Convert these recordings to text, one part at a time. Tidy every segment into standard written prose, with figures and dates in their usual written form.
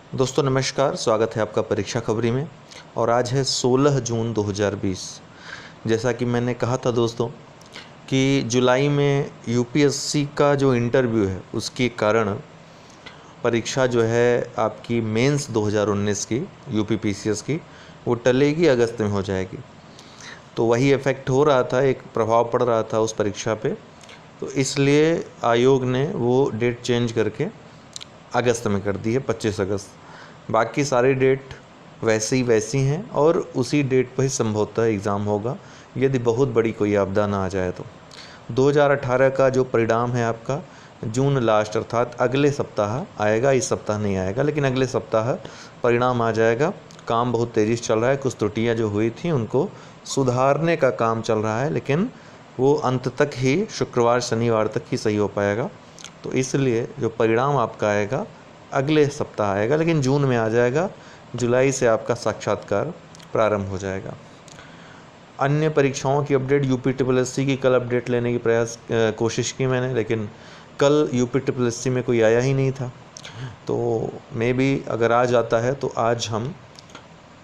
दोस्तों नमस्कार, स्वागत है आपका परीक्षा खबरी में। और आज है 16 जून 2020। जैसा कि मैंने कहा था दोस्तों कि जुलाई में यूपीएससी का जो इंटरव्यू है उसके कारण परीक्षा जो है आपकी मेंस 2019 की यूपी पीसीएस की वो टलेगी, अगस्त में हो जाएगी। तो वही इफ़ेक्ट हो रहा था, एक प्रभाव पड़ रहा था उस परीक्षा पे। तो इसलिए आयोग ने वो डेट चेंज करके अगस्त में कर दी है, 25 अगस्त। बाकी सारी डेट वैसी हैं और उसी डेट पर ही संभवतः एग्ज़ाम होगा, यदि बहुत बड़ी कोई आपदा ना आ जाए तो। 2018 का जो परिणाम है आपका जून लास्ट अर्थात अगले सप्ताह आएगा, इस सप्ताह नहीं आएगा लेकिन अगले सप्ताह परिणाम आ जाएगा। काम बहुत तेज़ी से चल रहा है, कुछ त्रुटियां जो हुई थी उनको सुधारने का काम चल रहा है, लेकिन वो अंत तक ही शुक्रवार शनिवार तक ही सही हो पाएगा। तो इसलिए जो परिणाम आपका आएगा अगले सप्ताह आएगा, लेकिन जून में आ जाएगा। जुलाई से आपका साक्षात्कार प्रारंभ हो जाएगा। अन्य परीक्षाओं की अपडेट, यूपी ट्रिपल एससी की कल अपडेट लेने की कोशिश की मैंने, लेकिन कल यूपी ट्रिपल एससी में कोई आया ही नहीं था। तो मे बी अगर आज आता है तो आज हम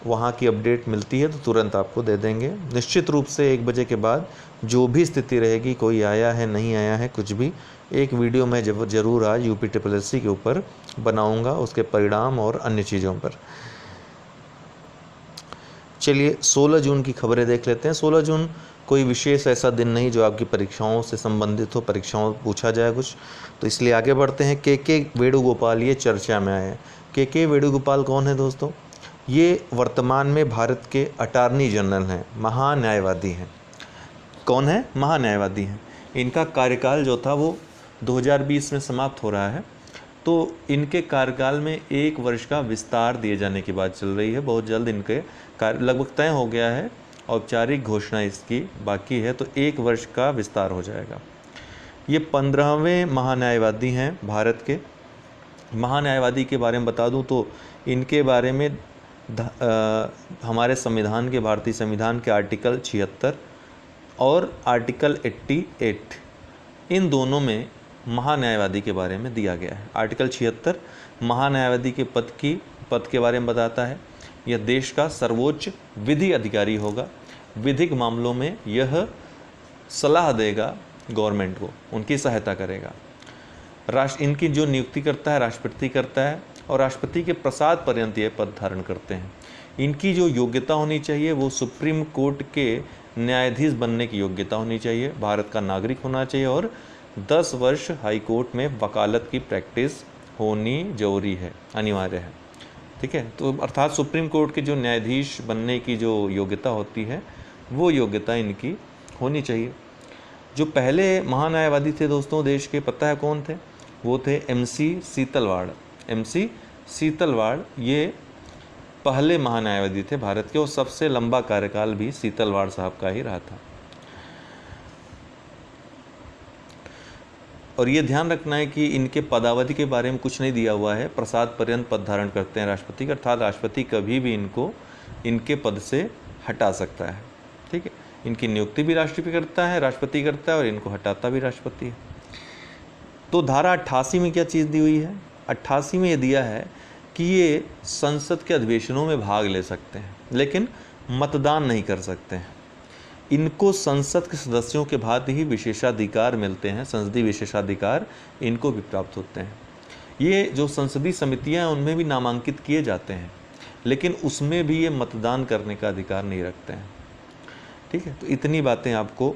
वहाँ की अपडेट मिलती है तो तुरंत आपको दे देंगे। निश्चित रूप से 1 बजे के बाद जो भी स्थिति रहेगी, कोई आया है नहीं आया है कुछ भी, एक वीडियो मैं ज़रूर आज यूपी ट्रिपल एससी के ऊपर बनाऊंगा, उसके परिणाम और अन्य चीज़ों पर। चलिए 16 जून की खबरें देख लेते हैं। 16 जून कोई विशेष ऐसा दिन नहीं जो आपकी परीक्षाओं से संबंधित हो, परीक्षाओं पूछा जाए कुछ, तो इसलिए आगे बढ़ते हैं। के वेणुगोपाल ये चर्चा में आए हैं। के वेणुगोपाल कौन है दोस्तों? ये वर्तमान में भारत के अटॉर्नी जनरल हैं, महान्यायवादी हैं। कौन है? महान्यायवादी हैं। इनका कार्यकाल जो था वो 2020 में समाप्त हो रहा है, तो इनके कार्यकाल में 1 वर्ष का विस्तार दिए जाने की बात चल रही है। बहुत जल्द इनके कार्य लगभग तय हो गया है, औपचारिक घोषणा इसकी बाकी है, तो 1 वर्ष का विस्तार हो जाएगा। ये 15वें महान्यायवादी हैं भारत के। महान्यायवादी के बारे में बता दूं तो इनके बारे में हमारे संविधान के, भारतीय संविधान के आर्टिकल 76 और आर्टिकल 88, इन दोनों में महान्यायवादी के बारे में दिया गया है। आर्टिकल 76 महान्यायवादी के पद के बारे में बताता है। यह देश का सर्वोच्च विधि अधिकारी होगा। विधिक मामलों में यह सलाह देगा गवर्नमेंट को, उनकी सहायता करेगा। इनकी जो नियुक्ति करता है राष्ट्रपति करता है, और राष्ट्रपति के प्रसाद पर्यंत ये पद धारण करते हैं। इनकी जो योग्यता होनी चाहिए वो सुप्रीम कोर्ट के न्यायाधीश बनने की योग्यता होनी चाहिए, भारत का नागरिक होना चाहिए, और 10 वर्ष हाई कोर्ट में वकालत की प्रैक्टिस होनी जरूरी है, अनिवार्य है। ठीक है, तो अर्थात सुप्रीम कोर्ट के जो न्यायाधीश बनने की जो योग्यता होती है वो योग्यता इनकी होनी चाहिए। जो पहले महान्यायवादी थे दोस्तों देश के, पता है कौन थे? वो थे MC सीतलवाड़। MC सीतलवाड़ ये पहले महान्यायवादी थे भारत के, और सबसे लंबा कार्यकाल भी सीतलवाड़ साहब का ही रहा था। और ये ध्यान रखना है कि इनके पदावधि के बारे में कुछ नहीं दिया हुआ है। प्रसाद पर्यंत पद धारण करते हैं राष्ट्रपति का, अर्थात राष्ट्रपति कभी भी इनको इनके पद से हटा सकता है। ठीक है, इनकी नियुक्ति भी राष्ट्रपति करता है और इनको हटाता भी राष्ट्रपति है। तो धारा 88 में क्या चीज़ दी हुई है? 88 में ये दिया है कि ये संसद के अधिवेशनों में भाग ले सकते हैं, लेकिन मतदान नहीं कर सकते हैं। इनको संसद के सदस्यों के भांति ही विशेषाधिकार मिलते हैं, संसदीय विशेषाधिकार इनको भी प्राप्त होते हैं। ये जो संसदीय समितियां हैं उनमें भी नामांकित किए जाते हैं, लेकिन उसमें भी ये मतदान करने का अधिकार नहीं रखते हैं। ठीक है, तो इतनी बातें आपको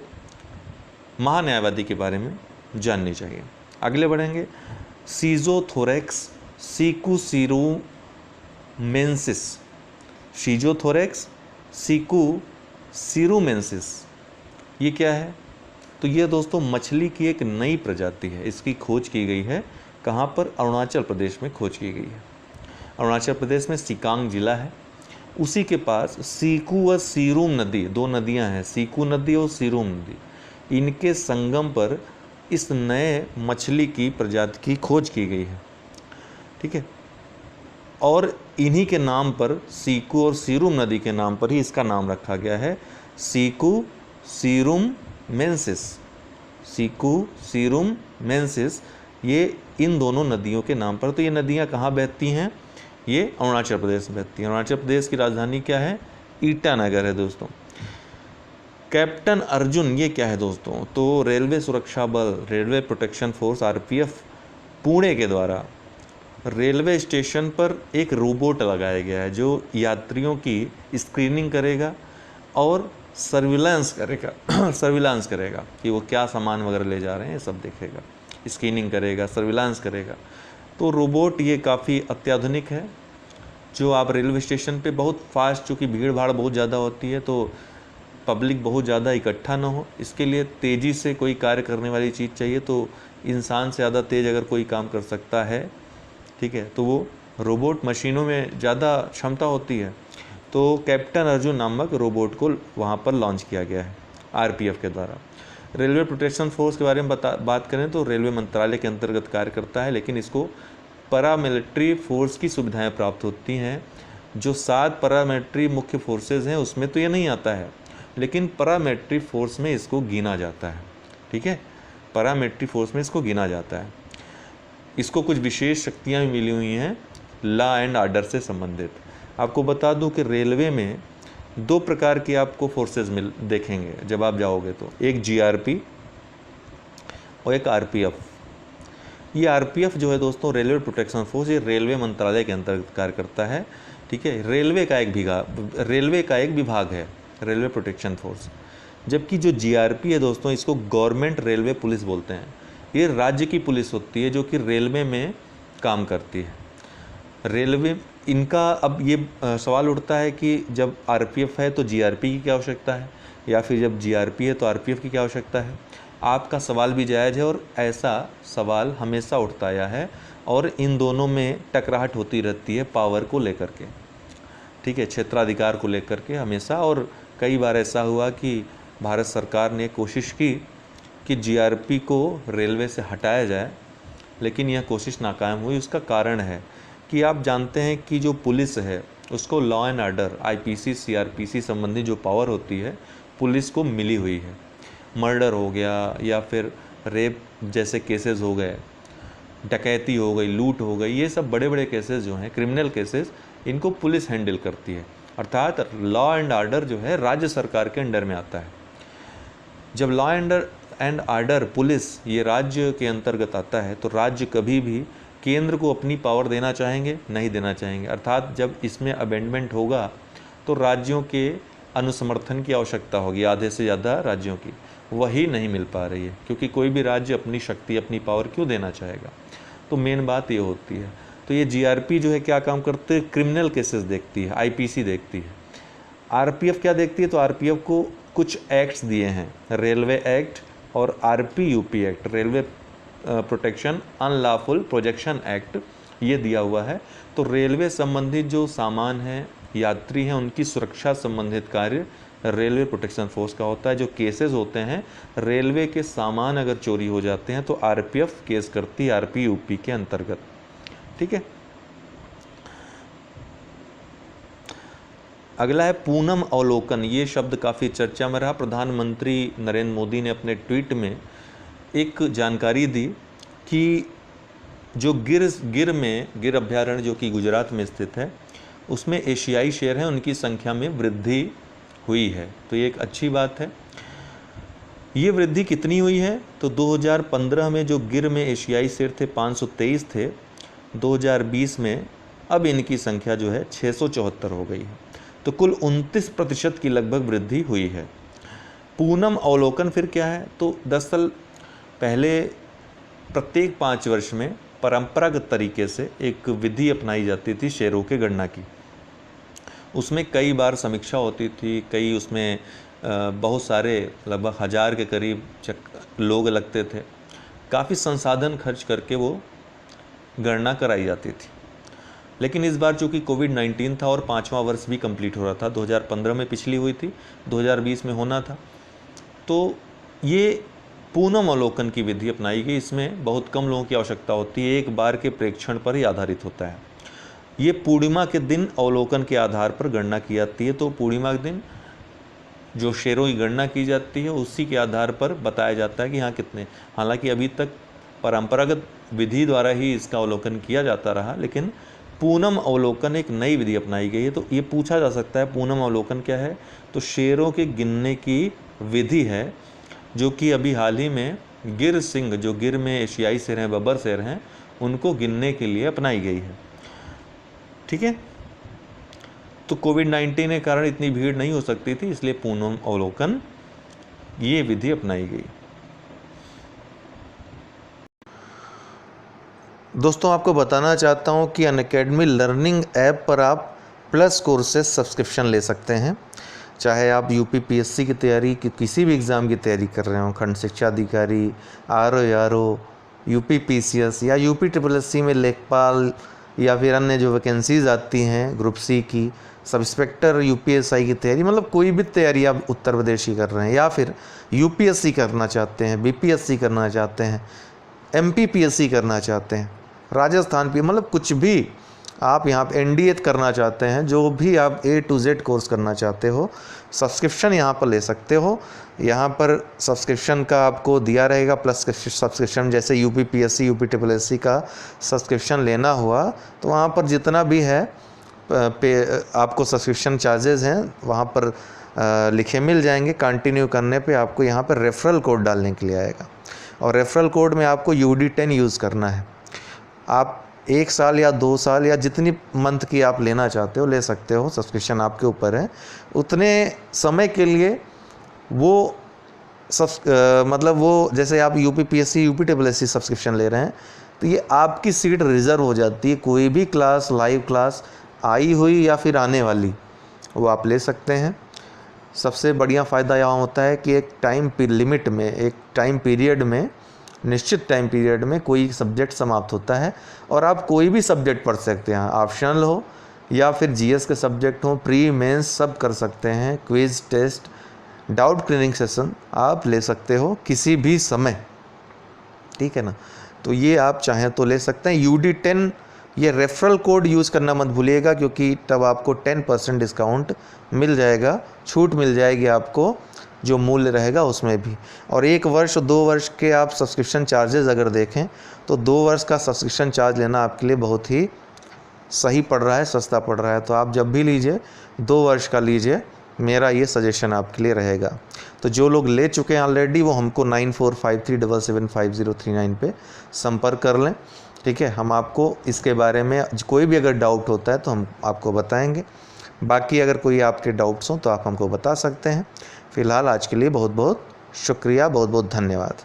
महान्यायवादी के बारे में जाननी चाहिए। आगे बढ़ेंगे। सीजोथोरैक्स सिकुसिरुमेंसिस, सीजोथोरैक्स सिकुसिरुमेंसिस, ये क्या है? तो ये दोस्तों मछली की एक नई प्रजाति है। इसकी खोज की गई है कहाँ पर? अरुणाचल प्रदेश में खोज की गई है। अरुणाचल प्रदेश में सिकांग जिला है, उसी के पास सीकू व सीरूम नदी, 2 नदियाँ हैं, सीकू नदी और सीरूम नदी, इनके संगम पर इस नए मछली की प्रजाति की खोज की गई है। ठीक है, और इन्हीं के नाम पर, सीकू और सीरूम नदी के नाम पर ही इसका नाम रखा गया है, सीकू सीरूम मेंसिस। सीकू सीरूम मेंसिस, ये इन दोनों नदियों के नाम पर। तो ये नदियाँ कहाँ बहती हैं? ये अरुणाचल प्रदेश में रहती है। अरुणाचल प्रदेश की राजधानी क्या है? ईटानगर है दोस्तों। कैप्टन अर्जुन ये क्या है दोस्तों? तो रेलवे सुरक्षा बल, railway protection force RPF Pune के द्वारा रेलवे स्टेशन पर एक रोबोट लगाया गया है जो यात्रियों की स्क्रीनिंग करेगा और सर्विलांस करेगा सर्विलांस करेगा कि वो क्या सामान वगैरह ले जा रहे हैं, सब देखेगा, स्क्रीनिंग करेगा, सर्विलांस करेगा। तो रोबोट ये काफ़ी अत्याधुनिक है, जो आप रेलवे स्टेशन पे बहुत फास्ट, चूँकि भीड़ भाड़ बहुत ज़्यादा होती है तो पब्लिक बहुत ज़्यादा इकट्ठा ना हो, इसके लिए तेज़ी से कोई कार्य करने वाली चीज़ चाहिए। तो इंसान से ज़्यादा तेज़ अगर कोई काम कर सकता है, ठीक है, तो वो रोबोट, मशीनों में ज़्यादा क्षमता होती है। तो कैप्टन अर्जुन नामक रोबोट को वहाँ पर लॉन्च किया गया है आरपीएफ के द्वारा। रेलवे प्रोटेक्शन फोर्स के बारे में बात करें तो रेलवे मंत्रालय के अंतर्गत कार्य करता है, लेकिन इसको पैरामिलिट्री फोर्स की सुविधाएं प्राप्त होती हैं। जो 7 पैरामिलिट्री मुख्य फोर्सेज हैं उसमें तो ये नहीं आता है, लेकिन पैरामिलिट्री फोर्स में इसको गिना जाता है। ठीक है, पैरामिलिट्री फोर्स में इसको गिना जाता है। इसको कुछ विशेष शक्तियाँ भी मिली हुई हैं लॉ एंड ऑर्डर से संबंधित। आपको बता दूं कि रेलवे में 2 प्रकार की आपको फोर्सेस देखेंगे जब आप जाओगे तो, एक जीआरपी और एक आरपीएफ। ये आरपीएफ जो है दोस्तों, रेलवे प्रोटेक्शन फोर्स, ये रेलवे मंत्रालय के अंतर्गत कार्य करता है। ठीक है, रेलवे का एक विभाग है रेलवे प्रोटेक्शन फोर्स। जबकि जो जीआरपी है दोस्तों, इसको गवर्नमेंट रेलवे पुलिस बोलते हैं। ये राज्य की पुलिस होती है जो कि रेलवे में काम करती है। रेलवे इनका अब ये सवाल उठता है कि जब आरपीएफ है तो जीआरपी की क्या आवश्यकता है, या फिर जब जीआरपी है तो आरपीएफ की क्या आवश्यकता है। आपका सवाल भी जायज़ है और ऐसा सवाल हमेशा उठता आया है, और इन दोनों में टकराहट होती रहती है पावर को लेकर के। ठीक है, क्षेत्राधिकार को लेकर के हमेशा। और कई बार ऐसा हुआ कि भारत सरकार ने कोशिश की कि जीआरपी को रेलवे से हटाया जाए, लेकिन यह कोशिश नाकाम हुई। उसका कारण है कि आप जानते हैं कि जो पुलिस है उसको law and order, IPC, CrPC संबंधी जो पावर होती है पुलिस को मिली हुई है। मर्डर हो गया या फिर रेप जैसे केसेस हो गए, डकैती हो गई, लूट हो गई, ये सब बड़े बड़े केसेस जो हैं, क्रिमिनल केसेस, इनको पुलिस हैंडल करती है। अर्थात लॉ एंड ऑर्डर जो है राज्य सरकार के अंडर में आता है। जब लॉ एंड ऑर्डर पुलिस ये राज्य के अंतर्गत आता है तो राज्य कभी भी केंद्र को अपनी पावर देना चाहेंगे, नहीं देना चाहेंगे। अर्थात जब इसमें अमेंडमेंट होगा तो राज्यों के अनुसमर्थन की आवश्यकता होगी, आधे से ज़्यादा राज्यों की, वही नहीं मिल पा रही है, क्योंकि कोई भी राज्य अपनी शक्ति, अपनी पावर क्यों देना चाहेगा। तो मेन बात ये होती है। तो ये जीआरपी जो है क्या काम करते हैं, क्रिमिनल केसेस देखती है, आईपीसी देखती है। आरपीएफ क्या देखती है, तो आरपीएफ को कुछ एक्ट्स दिए हैं, रेलवे एक्ट और R P U P act, railway protection unlawful projection act, ये दिया हुआ है। तो रेलवे संबंधित जो सामान है, यात्री हैं, उनकी सुरक्षा संबंधित कार्य रेलवे प्रोटेक्शन फोर्स का होता है। जो केसेस होते हैं, रेलवे के सामान अगर चोरी हो जाते हैं तो आरपीएफ केस करती है आरपीयूपी के अंतर्गत। ठीक है, अगला है पूनम अवलोकन। ये शब्द काफ़ी चर्चा में रहा। प्रधानमंत्री नरेंद्र मोदी ने अपने ट्वीट में एक जानकारी दी कि जो गिर अभ्यारण्य जो कि गुजरात में स्थित है, उसमें एशियाई शेर हैं, उनकी संख्या में वृद्धि हुई है। तो ये एक अच्छी बात है। ये वृद्धि कितनी हुई है, तो 2015 में जो गिर में एशियाई शेर थे 523 थे, 2020 में अब इनकी संख्या जो है 674 हो गई है। तो कुल 29% की लगभग वृद्धि हुई है। पूनम अवलोकन फिर क्या है, तो दरअसल पहले प्रत्येक 5 वर्ष में परंपरागत तरीके से एक विधि अपनाई जाती थी शेरों के गणना की। उसमें कई बार समीक्षा होती थी, कई उसमें बहुत सारे लगभग 1000 के करीब लोग लगते थे। काफ़ी संसाधन खर्च करके वो गणना कराई जाती थी। लेकिन इस बार चूँकि कोविड-19 था और 5वां वर्ष भी कंप्लीट हो रहा था, 2015 में पिछली हुई थी, 2020 में होना था, तो ये पूनम अवलोकन की विधि अपनाई गई। इसमें बहुत कम लोगों की आवश्यकता होती है, एक बार के प्रेक्षण पर ही आधारित होता है। ये पूर्णिमा के दिन अवलोकन के आधार पर गणना की जाती है। तो पूर्णिमा के दिन जो शेरों की गणना की जाती है उसी के आधार पर बताया जाता है कि हाँ कितने। हालांकि अभी तक परंपरागत विधि द्वारा ही इसका अवलोकन किया जाता रहा, लेकिन पूनम अवलोकन एक नई विधि अपनाई गई है। तो ये पूछा जा सकता है पूनम अवलोकन क्या है, तो शेरों के गिनने की विधि है जो कि अभी हाल ही में गिर सिंह, जो गिर में एशियाई शेर हैं, बब्बर शेर हैं, उनको गिनने के लिए अपनाई गई है। ठीक है, तो कोविड-19 के कारण इतनी भीड़ नहीं हो सकती थी, इसलिए पूनम अवलोकन ये विधि अपनाई गई। दोस्तों, आपको बताना चाहता हूँ कि अनअकैडमी लर्निंग ऐप पर आप प्लस कोर्सेज सब्सक्रिप्शन ले सकते हैं। चाहे आप यूपी पीएससी की तैयारी की किसी भी एग्ज़ाम की तैयारी कर रहे हो, खंड शिक्षा अधिकारी, आरओ, यूपी पीसीएस या यूपी ट्रिपल एससी में लेखपाल या फिर अन्य जो वैकेंसीज़ आती हैं ग्रुप सी की, सब इंस्पेक्टर यूपीएसआई की तैयारी, मतलब कोई भी तैयारी आप उत्तर प्रदेश की कर रहे हैं या फिर यूपीएससी करना चाहते हैं, बीपीएससी करना चाहते हैं, एमपीपीएससी करना चाहते हैं, राजस्थान भी, मतलब कुछ भी आप यहाँ पे एनडीए करना चाहते हैं, जो भी आप A to Z कोर्स करना चाहते हो, सब्सक्रिप्शन यहाँ पर ले सकते हो। यहाँ पर सब्सक्रिप्शन का आपको दिया रहेगा प्लस सब्सक्रिप्शन, जैसे UP PSC, UP triple SC का सब्सक्रिप्शन लेना हुआ तो वहाँ पर जितना भी है आपको सब्सक्रिप्शन चार्जेस हैं वहाँ पर लिखे मिल जाएंगे। कंटिन्यू करने पे आपको यहाँ पर रेफरल कोड डालने के लिए आएगा और रेफरल कोड में आपको UD10 यूज़ करना है। आप 1 साल या 2 साल या जितनी मंथ की आप लेना चाहते हो ले सकते हो, सब्सक्रिप्शन आपके ऊपर है। उतने समय के लिए वो मतलब वो जैसे आप UP PSC, UP triple SC subscription ले रहे हैं तो ये आपकी सीट रिज़र्व हो जाती है। कोई भी क्लास, लाइव क्लास आई हुई या फिर आने वाली, वो आप ले सकते हैं। सबसे बढ़िया फ़ायदा यहाँ होता है कि एक टाइम लिमिट में, एक टाइम पीरियड में, निश्चित टाइम पीरियड में कोई सब्जेक्ट समाप्त होता है और आप कोई भी सब्जेक्ट पढ़ सकते हैं, ऑप्शनल हो या फिर जीएस के सब्जेक्ट हो, प्री मेंस सब कर सकते हैं। Quiz, test, doubt clearing session आप ले सकते हो किसी भी समय, ठीक है ना। तो ये आप चाहें तो ले सकते हैं। UD10 ये रेफरल कोड यूज़ करना मत भूलिएगा, क्योंकि तब आपको 10% डिस्काउंट मिल जाएगा, छूट मिल जाएगी आपको जो मूल्य रहेगा उसमें भी। और 1 वर्ष, 2 वर्ष के आप सब्सक्रिप्शन चार्जेस अगर देखें तो 2 वर्ष का सब्सक्रिप्शन चार्ज लेना आपके लिए बहुत ही सही पड़ रहा है, सस्ता पड़ रहा है। तो आप जब भी लीजिए 2 वर्ष का लीजिए, मेरा ये सजेशन आपके लिए रहेगा। तो जो लोग ले चुके हैं ऑलरेडी वो हमको 9453775039 पे संपर्क कर लें, ठीक है। हम आपको इसके बारे में कोई भी अगर डाउट होता है तो हम आपको बताएंगे। बाकी अगर कोई आपके डाउट्स हों तो आप हमको बता सकते हैं। फ़िलहाल आज के लिए बहुत बहुत शुक्रिया, बहुत बहुत धन्यवाद।